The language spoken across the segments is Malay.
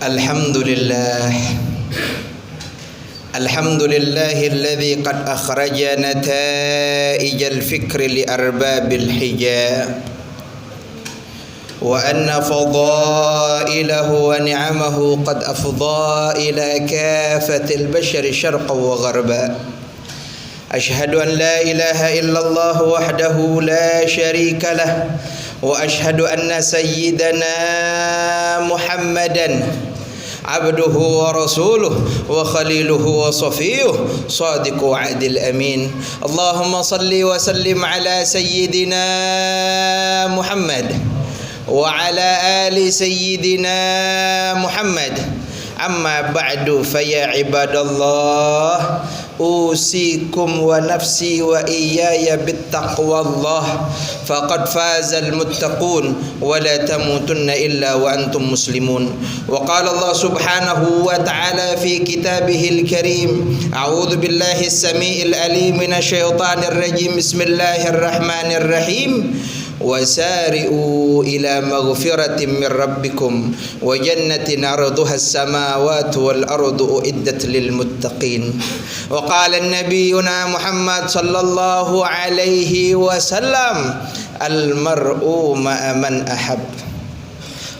Alhamdulillah alladzi qad akhraja nataijal fikri li arbabil hija wa anna fadailahu wa ni'amahu qad afdha ila kafatil bashari syarqan wa gharba. Ashhadu an la ilaha illallah wahdahu la syarika lah wa ashhadu anna sayyidana Muhammadan abduhu wa rasuluh wa khaliluhu wa safiyuh sadiqu wa'dil amin. Allahumma salli wa sallim ala sayyidina Muhammad wa ala ali sayyidina Muhammad. Amma ba'du fa ya ibadallah usikum wa nafsi wa iyaya bittaqwallah faqad fazal muttaqun wa la tamutunna illa wa antum muslimun. Wa qala Allah subhanahu wa ta'ala fi kitabihil karim, a'udzu billahi as-sami'il alim minasy syaithanir rajim, bismillahir rahmanir rahim. Wasari'u ila maghfiratin min rabbikum wa jannatin 'arduha as-samawati wal ardu uiddat lil muttaqin. Wa qala nabiyyuna Muhammad sallallahu alaihi wasallam, al mar'u ma'a man ahab.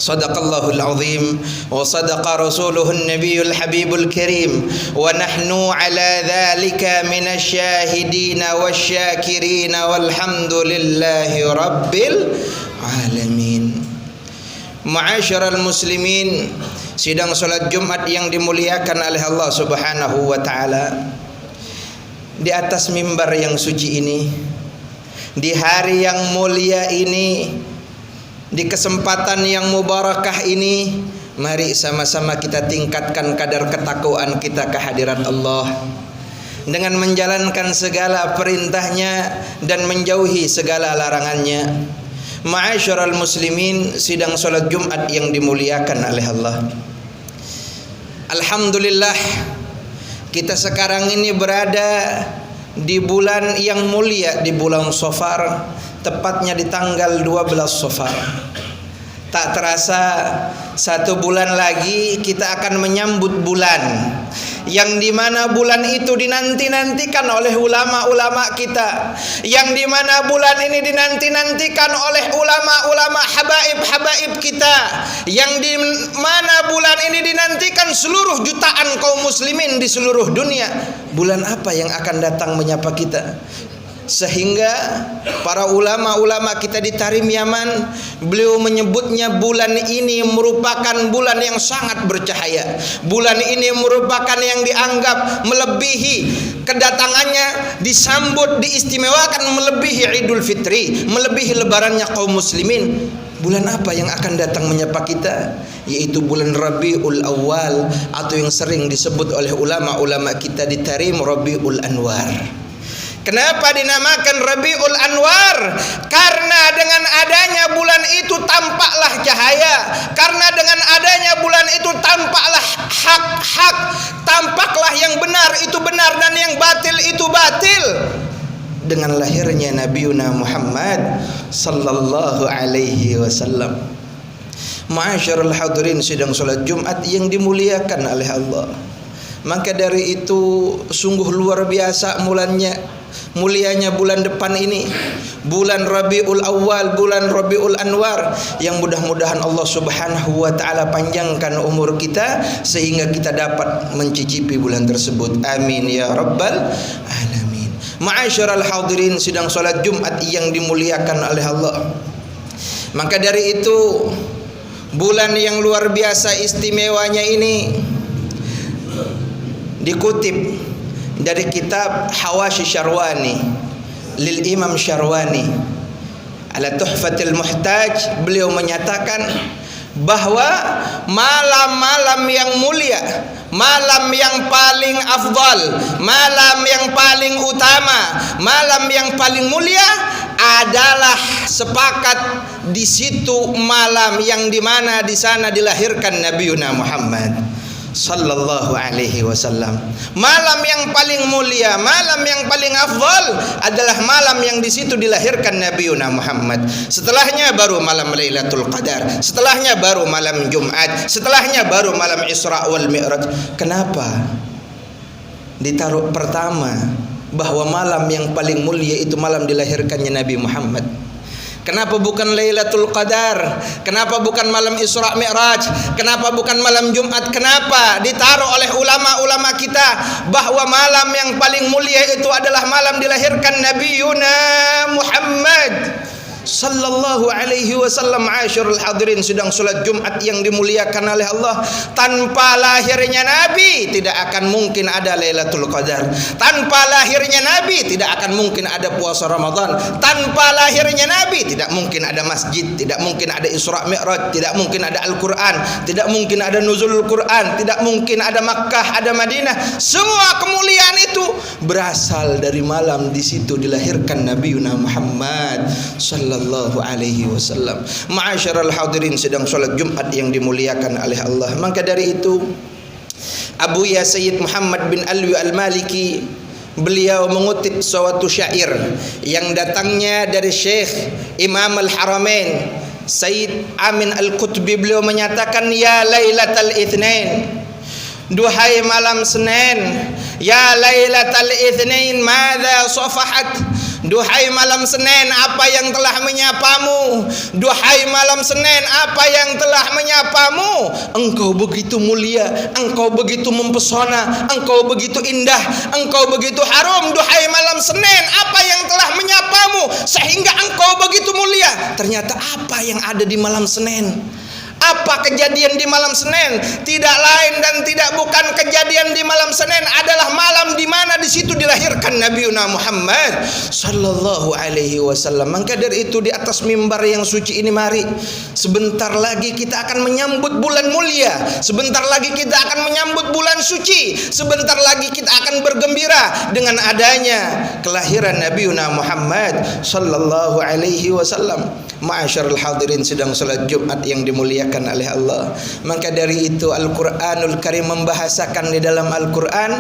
Sadaqallahul azim wa sadaqa rasuluhun nabiyul habibul karim wa nahnu ala dhalika minasy syahidina wasyakirina walhamdulillahi rabbil alamin. Ma'asyiral muslimin, sidang salat Jumat yang dimuliakan oleh Allah Subhanahu wa taala, di atas mimbar yang suci ini, di hari yang mulia ini, di kesempatan yang mubarakah ini, mari sama-sama kita tingkatkan kadar ketakwaan kita kehadirat Allah dengan menjalankan segala perintahnya dan menjauhi segala larangannya. Ma'asyiral muslimin, sidang salat Jumat yang dimuliakan oleh Allah, alhamdulillah kita sekarang ini berada di bulan yang mulia, di bulan Safar, tepatnya di tanggal 12 Safar. Tak terasa satu bulan lagi kita akan menyambut bulan yang dimana bulan itu dinanti-nantikan oleh ulama-ulama kita, yang dimana bulan ini dinanti-nantikan oleh ulama-ulama habaib-habaib kita, yang dimana bulan ini dinantikan seluruh jutaan kaum muslimin di seluruh dunia. Bulan apa yang akan datang menyapa kita? Sehingga para ulama-ulama kita di Tarim Yaman, beliau menyebutnya bulan ini merupakan bulan yang sangat bercahaya. Bulan ini merupakan yang dianggap melebihi kedatangannya, disambut, diistimewakan melebihi Idul Fitri, melebihi lebarannya kaum muslimin. Bulan apa yang akan datang menyapa kita? Yaitu bulan Rabiul Awal, atau yang sering disebut oleh ulama-ulama kita di Tarim Rabiul Anwar. Kenapa dinamakan Rabiul Anwar? Karena dengan adanya bulan itu tampaklah cahaya. Karena dengan adanya bulan itu tampaklah hak-hak, tampaklah yang benar itu benar dan yang batil itu batil. Dengan lahirnya Nabiuna Muhammad sallallahu alaihi wasallam. Ma'asyiral hadirin sidang salat Jumat yang dimuliakan oleh Allah, maka dari itu sungguh luar biasa mulianya bulan depan ini, bulan Rabiul Awal, bulan Rabiul Anwar, yang mudah-mudahan Allah Subhanahu wa taala panjangkan umur kita sehingga kita dapat mencicipi bulan tersebut. Amin ya rabbal alamin. Ma'asyiral hadirin sidang salat Jumat yang dimuliakan oleh Allah, maka dari itu bulan yang luar biasa istimewanya ini dikutip dari kitab Hawashi Syarwani lil Imam Syarwani ala Tuhfatil Muhtaj. Beliau menyatakan bahwa malam-malam yang mulia, malam yang paling afdal, malam yang paling utama, malam yang paling mulia adalah sepakat di situ malam yang dimana di sana dilahirkan Nabiuna Muhammad sallallahu alaihi wasallam. Malam yang paling mulia, malam yang paling afdal adalah malam yang di situ dilahirkan Nabiuna Muhammad. Setelahnya baru malam Lailatul Qadar, setelahnya baru malam Jumat, setelahnya baru malam Isra wal Mi'raj. Kenapa ditaruh pertama bahwa malam yang paling mulia itu malam dilahirkannya Nabi Muhammad? Kenapa bukan Lailatul Qadar? Kenapa bukan malam Isra Mi'raj? Kenapa bukan malam Jumat? Kenapa ditaruh oleh ulama-ulama kita bahwa malam yang paling mulia itu adalah malam dilahirkan Nabiuna Muhammad sallallahu alaihi wasallam? Asyurul hadirin, sedang salat Jumat yang dimuliakan oleh Allah. Tanpa lahirnya Nabi tidak akan mungkin ada Lailatul Qadar. Tanpa lahirnya Nabi tidak akan mungkin ada puasa Ramadan. Tanpa lahirnya Nabi tidak mungkin ada masjid, tidak mungkin ada Isra Mi'raj, tidak mungkin ada Al-Quran, tidak mungkin ada nuzulul Quran, tidak mungkin ada Makkah, ada Madinah. Semua kemuliaan itu berasal dari malam di situ dilahirkan Nabiuna Muhammad sallallahu alaihi wasallam. Ma'asyiral hadirin, sedang salat Jumat yang dimuliakan oleh Allah. Maka dari itu Abu Ya Sayyid Muhammad bin Alwi Al-Maliki, beliau mengutip suatu syair yang datangnya dari Syekh Imam Al-Haramain Sayyid Amin Al-Qutbi. Beliau menyatakan, ya Lailatul Itsnain, duhai malam Senin, ya Lailatul Itsnain madza safahat, duhai malam Senin, apa yang telah menyapamu? Duhai malam Senin, apa yang telah menyapamu? Engkau begitu mulia, engkau begitu mempesona, engkau begitu indah, engkau begitu harum. Duhai malam Senin, apa yang telah menyapamu sehingga engkau begitu mulia? Ternyata apa yang ada di malam Senin? Apa kejadian di malam Senin? Tidak lain dan tidak bukan kejadian di malam Senin adalah malam di mana di situ dilahirkan Nabiuna Muhammad sallallahu alaihi wasallam. Maka dari itu di atas mimbar yang suci ini, mari sebentar lagi kita akan menyambut bulan mulia. Sebentar lagi kita akan menyambut bulan suci. Sebentar lagi kita akan bergembira dengan adanya kelahiran Nabiuna Muhammad sallallahu alaihi wasallam. Ma'asyarul hadirin, sedang salat Jumat yang dimuliakan oleh Allah. Maka dari itu Al-Quranul Karim membahasakan di dalam Al-Quran,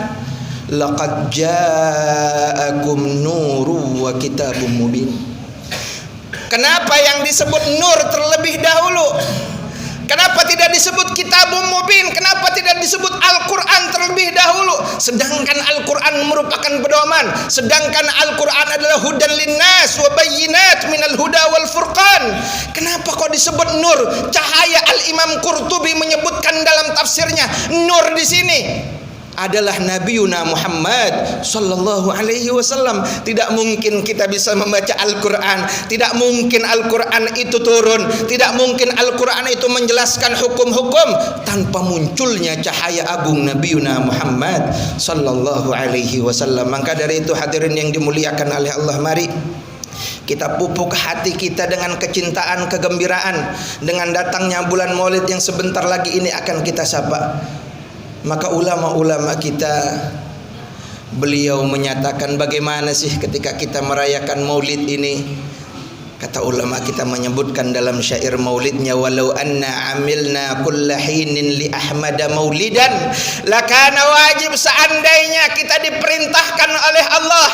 laqad ja'akum nuru wa kitabum mubin. Kenapa yang disebut nur terlebih dahulu? Kenapa tidak disebut kitabum mubin? Kenapa tidak disebut Al-Quran terlebih dahulu? Sedangkan Al-Quran merupakan pedoman, sedangkan Al-Quran adalah hudan linnas wa bayyinat minal huda wal furqan. Kenapa kok disebut nur? Cahaya. Al-Imam Qurtubi menyebutkan dalam tafsirnya, nur di sini adalah Nabiuna Muhammad sallallahu alaihi wasallam. Tidak mungkin kita bisa membaca Al-Quran, tidak mungkin Al-Quran itu turun, tidak mungkin Al-Quran itu menjelaskan hukum-hukum tanpa munculnya cahaya agung Nabiuna Muhammad sallallahu alaihi wasallam. Maka dari itu hadirin yang dimuliakan oleh Allah, mari kita pupuk hati kita dengan kecintaan, kegembiraan dengan datangnya bulan Maulid yang sebentar lagi ini akan kita sapa. Maka ulama-ulama kita, beliau menyatakan bagaimana sih ketika kita merayakan Maulid ini? Kata ulama kita menyebutkan dalam syair maulidnya, walau anna amilna kulla hinin li ahmada maulidan lakana wajib, seandainya kita diperintahkan oleh Allah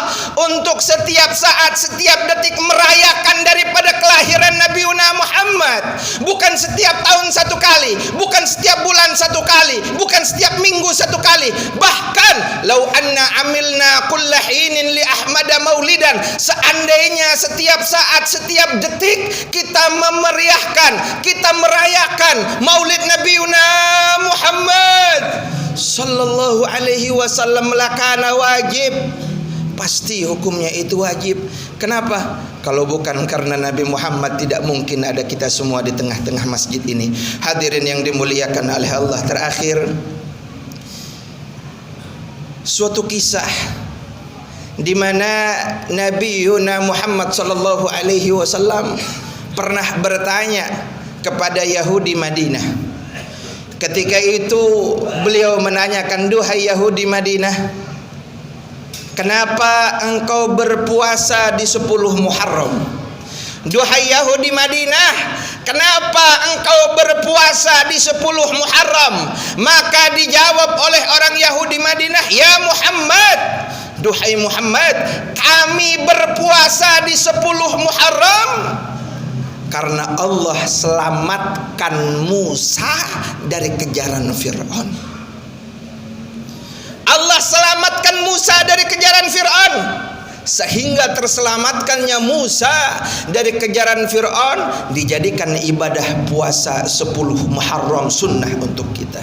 untuk setiap saat, setiap detik merayakan daripada kelahiran Nabiuna Muhammad. Bukan setiap tahun satu kali, bukan setiap bulan satu kali, bukan setiap minggu satu kali. Bahkan lau anna amilna kulla hinin li ahmada maulidan, seandainya setiap saat, setiap detik kita memeriahkan, kita merayakan Maulid Nabiuna Muhammad sallallahu alaihi wasallam, lakana wajib, pasti hukumnya itu wajib. Kenapa? Kalau bukan karena Nabi Muhammad tidak mungkin ada kita semua di tengah-tengah masjid ini. Hadirin yang dimuliakan oleh Allah, terakhir suatu kisah di mana Nabi Muhammad sallallahu alaihi wasallam pernah bertanya kepada Yahudi Madinah. Ketika itu beliau menanyakan, duhai Yahudi Madinah, kenapa engkau berpuasa di 10 Muharram? Duhai Yahudi Madinah, kenapa engkau berpuasa di 10 Muharram? Maka dijawab oleh orang Yahudi Madinah, ya Muhammad, duhai Muhammad, kami berpuasa di 10 Muharram karena Allah selamatkan Musa dari kejaran Fir'aun. Allah selamatkan Musa dari kejaran Fir'aun, sehingga terselamatkannya Musa dari kejaran Fir'aun dijadikan ibadah puasa 10 Muharram sunnah untuk kita.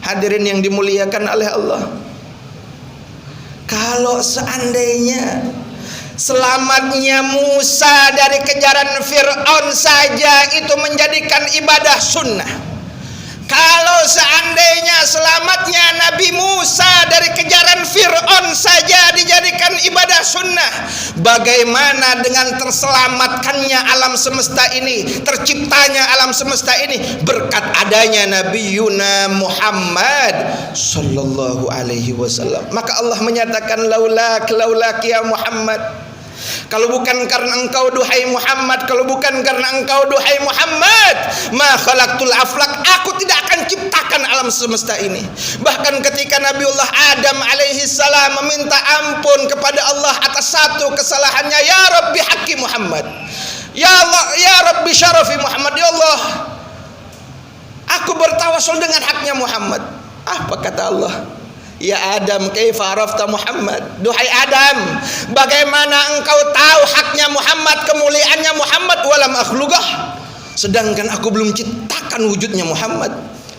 Hadirin yang dimuliakan oleh Allah, kalau seandainya selamatnya Musa dari kejaran Fir'aun saja itu menjadikan ibadah sunnah, kalau seandainya selamatnya Nabi Musa dari kejaran Fir'aun saja dijadikan ibadah sunnah, bagaimana dengan terselamatkannya alam semesta ini, terciptanya alam semesta ini berkat adanya Nabi Yuna Muhammad sallallahu alaihi wasallam. Maka Allah menyatakan, laulak ya Muhammad, kalau bukan karena engkau duhai Muhammad, kalau bukan karena engkau duhai Muhammad, ma khalaqtul aflak, aku tidak akan ciptakan alam semesta ini. Bahkan ketika Nabiullah Adam alaihi salam meminta ampun kepada Allah atas satu kesalahannya, ya Rabbi haqqi Muhammad, ya Allah, ya Rabbi syarafi Muhammad, ya Allah, aku bertawasul dengan haknya Muhammad. Apa kata Allah? Ya Adam, kaifa arafta Muhammad? Duhai Adam, bagaimana engkau tahu haknya Muhammad, kemuliaannya Muhammad, walam akhlugah, sedangkan aku belum ciptakan wujudnya Muhammad.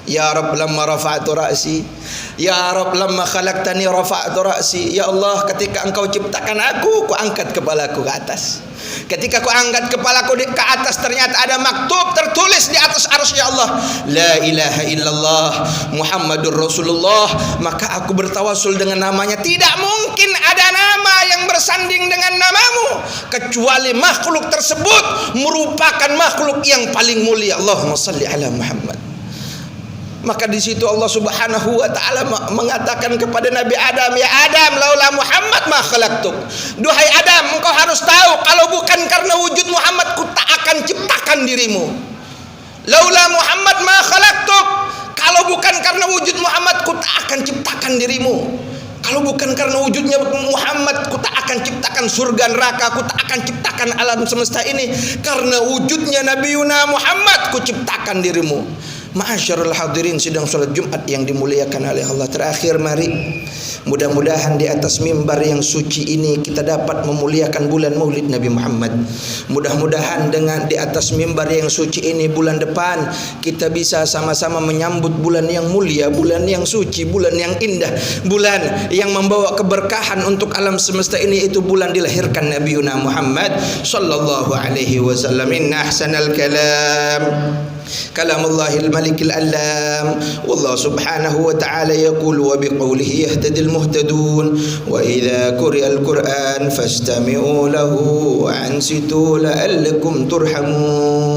Ya Rabb lamma rafa'tu ra'si, ya Rabb lamma khalaqtani rafa'tu ra'si. Ya Allah, ketika engkau ciptakan aku angkat kepalaku ke atas. Ketika ku angkat kepalaku ke atas, ternyata ada maktub tertulis di atas arsy Allah, la ilaha illallah Muhammadur Rasulullah. Maka aku bertawasul dengan namanya. Tidak mungkin ada nama yang bersanding dengan namamu kecuali makhluk tersebut merupakan makhluk yang paling mulia. Allahumma salli ala Muhammad. Maka di situ Allah Subhanahu wa taala mengatakan kepada Nabi Adam, ya Adam, laula Muhammad ma khalaqtuk. Duhai Adam, engkau harus tahu, kalau bukan karena wujud Muhammad, ku tak akan ciptakan dirimu. Laula Muhammad ma khalaqtuk. Kalau bukan karena wujud Muhammad, ku tak akan ciptakan dirimu. Kalau bukan karena wujudnya Muhammad, ku tak akan ciptakan surga neraka, ku tak akan ciptakan alam semesta ini. Karena wujudnya Nabi Yuna Muhammad, ku ciptakan dirimu. Ma'asyarul hadirin sidang salat Jumat yang dimuliakan oleh Allah. Terakhir, mari mudah-mudahan di atas mimbar yang suci ini kita dapat memuliakan bulan Maulid Nabi Muhammad. Mudah-mudahan dengan di atas mimbar yang suci ini bulan depan kita bisa sama-sama menyambut bulan yang mulia, bulan yang suci, bulan yang indah, bulan yang membawa keberkahan untuk alam semesta ini, itu bulan dilahirkan Nabi Muhammad sallallahu alaihi wasallam. Inna ahsanal kalam kalamullahil malikil alam. Wallahu subhanahu wa ta'ala yaqulu wa biqawlihi yahtadil muhtadun. Wa idha quri'al Qur'an fastami'u lahu wa ansitu la'allakum turhamun.